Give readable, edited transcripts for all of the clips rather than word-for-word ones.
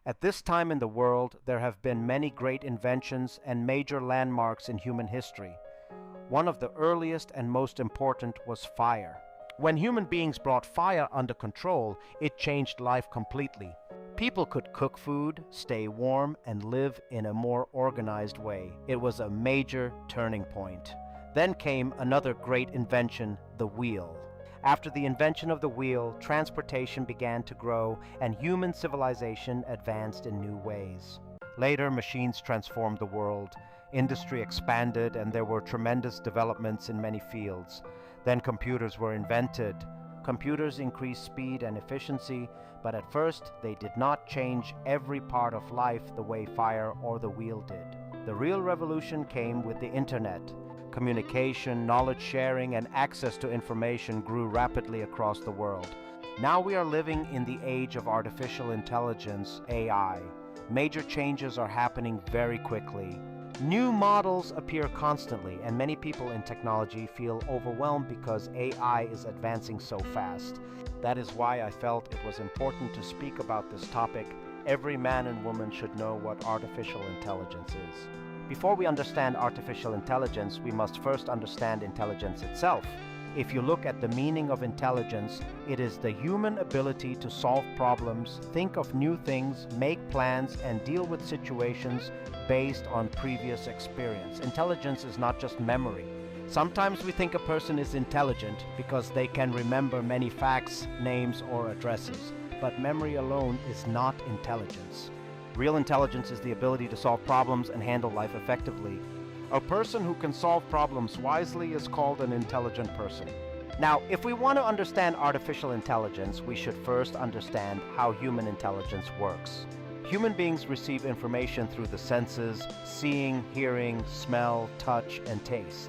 At this time in the world, there have been many great inventions and major landmarks in human history. One of the earliest and most important was fire. When human beings brought fire under control, it changed life completely. People could cook food, stay warm, and live in a more organized way. It was a major turning point. Then came another great invention, the wheel. After the invention of the wheel, transportation began to grow and human civilization advanced in new ways. Later, machines transformed the world. Industry expanded and there were tremendous developments in many fields. Then computers were invented. Computers increased speed and efficiency, but at first they did not change every part of life the way fire or the wheel did. The real revolution came with the internet. Communication, knowledge sharing, and access to information grew rapidly across the world. Now we are living in the age of artificial intelligence, AI. Major changes are happening very quickly. New models appear constantly, and many people in technology feel overwhelmed because AI is advancing so fast. That is why I felt it was important to speak about this topic. Every man and woman should know what artificial intelligence is. Before we understand artificial intelligence, we must first understand intelligence itself. If you look at the meaning of intelligence, it is the human ability to solve problems, think of new things, make plans, and deal with situations based on previous experience. Intelligence is not just memory. Sometimes we think a person is intelligent because they can remember many facts, names, or addresses. But memory alone is not intelligence. Real intelligence is the ability to solve problems and handle life effectively. A person who can solve problems wisely is called an intelligent person. Now, if we want to understand artificial intelligence, we should first understand how human intelligence works. Human beings receive information through the senses: seeing, hearing, smell, touch, and taste.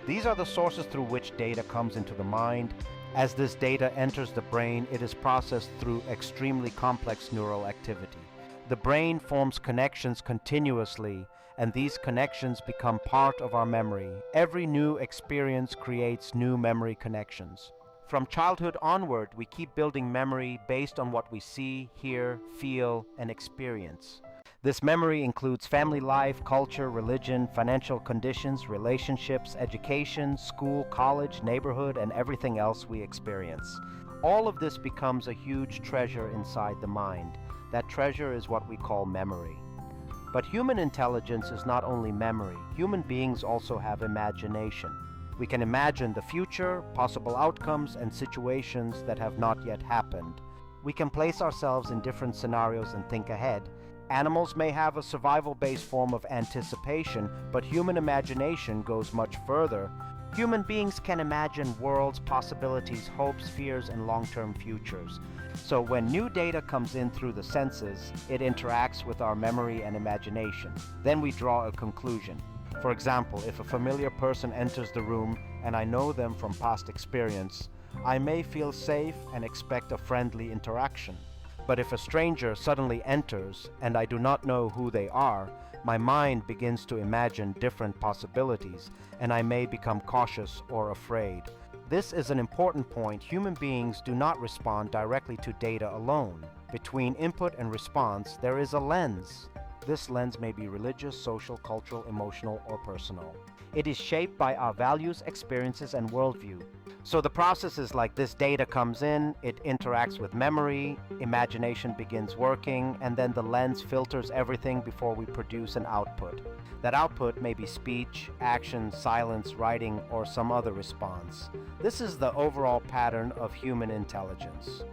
These are the sources through which data comes into the mind. As this data enters the brain, it is processed through extremely complex neural activity. The brain forms connections continuously, and these connections become part of our memory. Every new experience creates new memory connections. From childhood onward, we keep building memory based on what we see, hear, feel, and experience. This memory includes family life, culture, religion, financial conditions, relationships, education, school, college, neighborhood, and everything else we experience. All of this becomes a huge treasure inside the mind. That treasure is what we call memory. But human intelligence is not only memory. Human beings also have imagination. We can imagine the future, possible outcomes, and situations that have not yet happened. We can place ourselves in different scenarios and think ahead. Animals may have a survival-based form of anticipation, but human imagination goes much further. Human beings can imagine worlds, possibilities, hopes, fears, and long-term futures. So when new data comes in through the senses, it interacts with our memory and imagination. Then we draw a conclusion. For example, if a familiar person enters the room and I know them from past experience, I may feel safe and expect a friendly interaction. But if a stranger suddenly enters and I do not know who they are, my mind begins to imagine different possibilities, and I may become cautious or afraid. This is an important point. Human beings do not respond directly to data alone. Between input and response, there is a lens. This lens may be religious, social, cultural, emotional, or personal. It is shaped by our values, experiences, and worldview. So the process is like this: data comes in, it interacts with memory, imagination begins working, and then the lens filters everything before we produce an output. That output may be speech, action, silence, writing, or some other response. This is the overall pattern of human intelligence.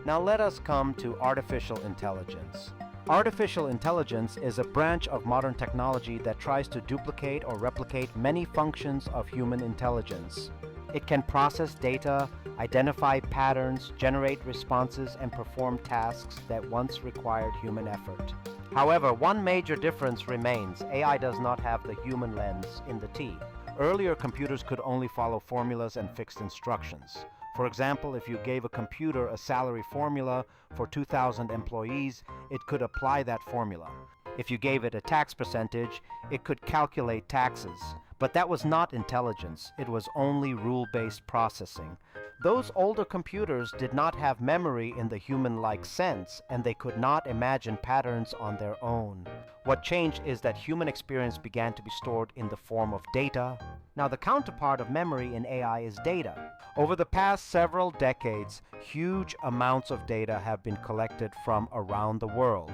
Now let us come to artificial intelligence. Artificial intelligence is a branch of modern technology that tries to duplicate or replicate many functions of human intelligence. It can process data, identify patterns, generate responses, and perform tasks that once required human effort. However, one major difference remains: AI does not have the human lens in the T. Earlier, computers could only follow formulas and fixed instructions. For example, if you gave a computer a salary formula for 2,000 employees, it could apply that formula. If you gave it a tax percentage, it could calculate taxes. But that was not intelligence. It was only rule-based processing. Those older computers did not have memory in the human-like sense, and they could not imagine patterns on their own. What changed is that human experience began to be stored in the form of data. Now, the counterpart of memory in AI is data. Over the past several decades, huge amounts of data have been collected from around the world.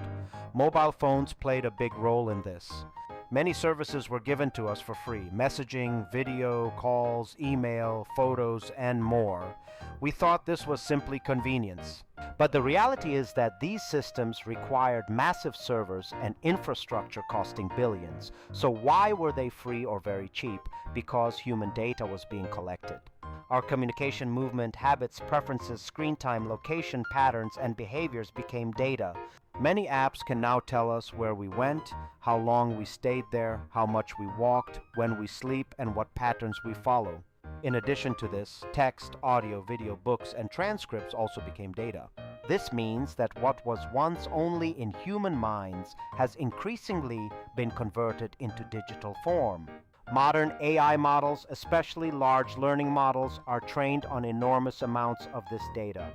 Mobile phones played a big role in this. Many services were given to us for free: messaging, video, calls, email, photos, and more. We thought this was simply convenience. But the reality is that these systems required massive servers and infrastructure costing billions. So why were they free or very cheap? Because human data was being collected. Our communication movement, habits, preferences, screen time, location patterns, and behaviors became data. Many apps can now tell us where we went, how long we stayed there, how much we walked, when we sleep, and what patterns we follow. In addition to this, text, audio, video, books, and transcripts also became data. This means that what was once only in human minds has increasingly been converted into digital form. Modern AI models, especially large learning models, are trained on enormous amounts of this data.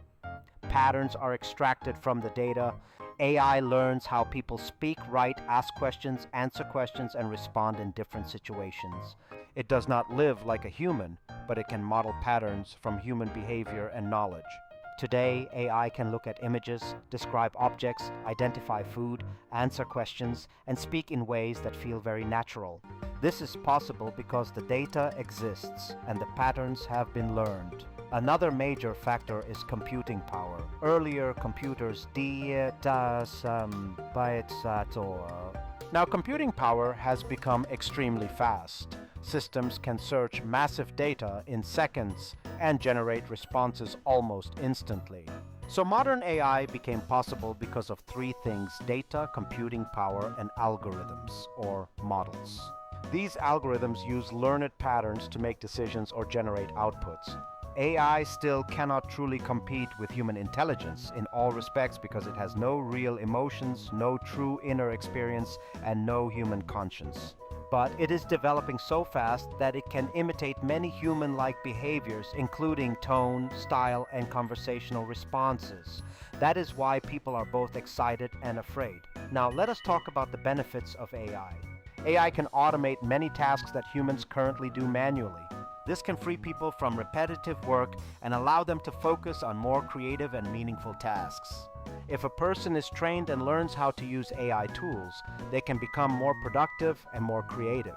Patterns are extracted from the data. AI learns how people speak, write, ask questions, answer questions, and respond in different situations. It does not live like a human, but it can model patterns from human behavior and knowledge. Today, AI can look at images, describe objects, identify food, answer questions, and speak in ways that feel very natural. This is possible because the data exists and the patterns have been learned. Another major factor is computing power. Earlier computers Now, computing power has become extremely fast. Systems can search massive data in seconds and generate responses almost instantly. So modern AI became possible because of three things: data, computing power, and algorithms, or models. These algorithms use learned patterns to make decisions or generate outputs. AI still cannot truly compete with human intelligence in all respects because it has no real emotions, no true inner experience, and no human conscience. But it is developing so fast that it can imitate many human-like behaviors, including tone, style, and conversational responses. That is why people are both excited and afraid. Now, let us talk about the benefits of AI. AI can automate many tasks that humans currently do manually. This can free people from repetitive work and allow them to focus on more creative and meaningful tasks. If a person is trained and learns how to use AI tools, they can become more productive and more creative.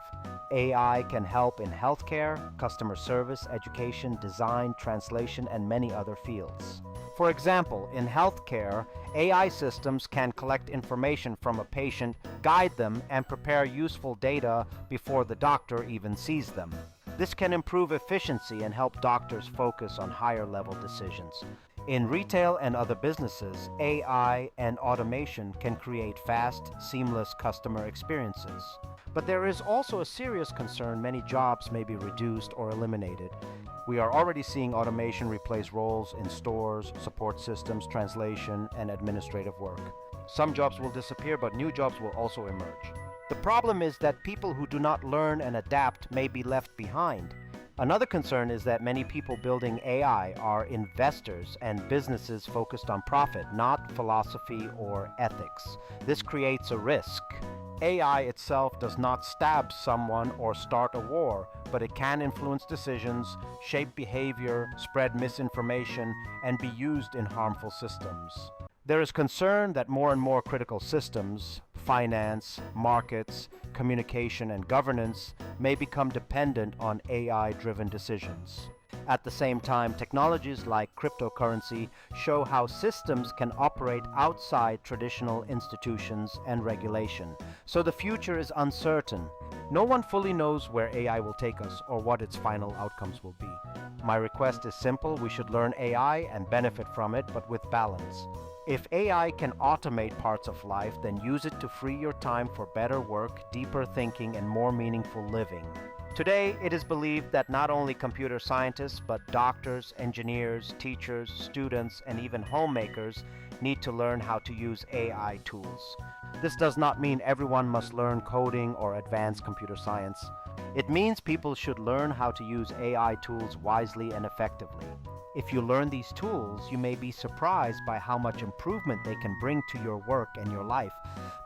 AI can help in healthcare, customer service, education, design, translation, and many other fields. For example, in healthcare, AI systems can collect information from a patient, guide them, and prepare useful data before the doctor even sees them. This can improve efficiency and help doctors focus on higher-level decisions. In retail and other businesses, AI and automation can create fast, seamless customer experiences. But there is also a serious concern many jobs may be reduced or eliminated. We are already seeing automation replace roles in stores, support systems, translation, and administrative work. Some jobs will disappear, but new jobs will also emerge. The problem is that people who do not learn and adapt may be left behind. Another concern is that many people building AI are investors and businesses focused on profit, not philosophy or ethics. This creates a risk. AI itself does not stab someone or start a war, but it can influence decisions, shape behavior, spread misinformation, and be used in harmful systems. There is concern that more and more critical systems, finance, markets, communication, and governance may become dependent on AI-driven decisions. At the same time, technologies like cryptocurrency show how systems can operate outside traditional institutions and regulation. So the future is uncertain. No one fully knows where AI will take us or what its final outcomes will be. My request is simple: we should learn AI and benefit from it, but with balance. If AI can automate parts of life, then use it to free your time for better work, deeper thinking, and more meaningful living. Today, it is believed that not only computer scientists, but doctors, engineers, teachers, students, and even homemakers need to learn how to use AI tools. This does not mean everyone must learn coding or advanced computer science. It means people should learn how to use AI tools wisely and effectively. If you learn these tools, you may be surprised by how much improvement they can bring to your work and your life.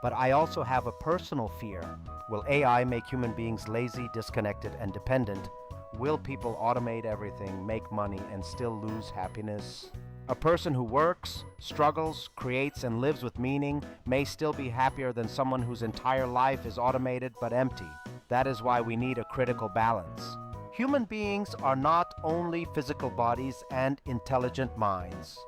But I also have a personal fear. Will AI make human beings lazy, disconnected, and dependent? Will people automate everything, make money, and still lose happiness? A person who works, struggles, creates, and lives with meaning may still be happier than someone whose entire life is automated but empty. That is why we need a critical balance. Human beings are not only physical bodies and intelligent minds.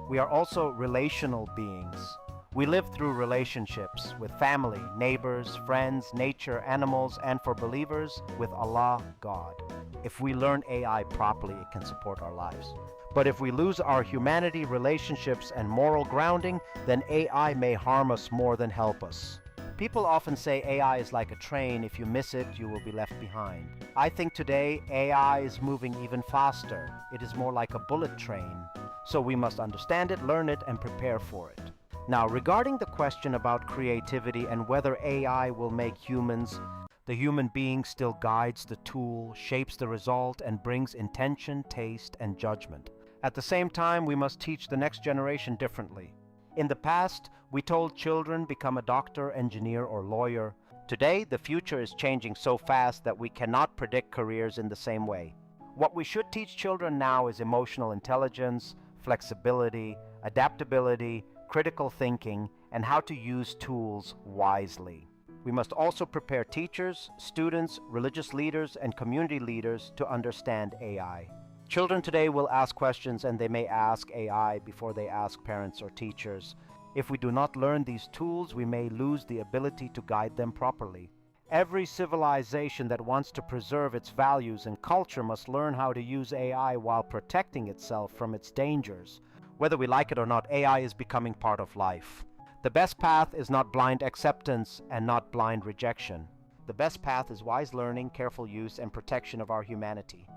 We are also relational beings. We live through relationships with family, neighbors, friends, nature, animals, and for believers, with Allah, God. If we learn AI properly, it can support our lives. But if we lose our humanity, relationships, and moral grounding, then AI may harm us more than help us. People often say AI is like a train. If you miss it, you will be left behind. I think today AI is moving even faster. It is more like a bullet train. So we must understand it, learn it, and prepare for it. Now, regarding the question about creativity and whether AI will make humans, the human being still guides the tool, shapes the result, and brings intention, taste, and judgment. At the same time, we must teach the next generation differently. In the past, we told children become a doctor, engineer, or lawyer. Today, the future is changing so fast that we cannot predict careers in the same way. What we should teach children now is emotional intelligence, flexibility, adaptability, critical thinking, and how to use tools wisely. We must also prepare teachers, students, religious leaders, and community leaders to understand AI. Children today will ask questions, and they may ask AI before they ask parents or teachers. If we do not learn these tools, we may lose the ability to guide them properly. Every civilization that wants to preserve its values and culture must learn how to use AI while protecting itself from its dangers. Whether we like it or not, AI is becoming part of life. The best path is not blind acceptance and not blind rejection. The best path is wise learning, careful use, and protection of our humanity.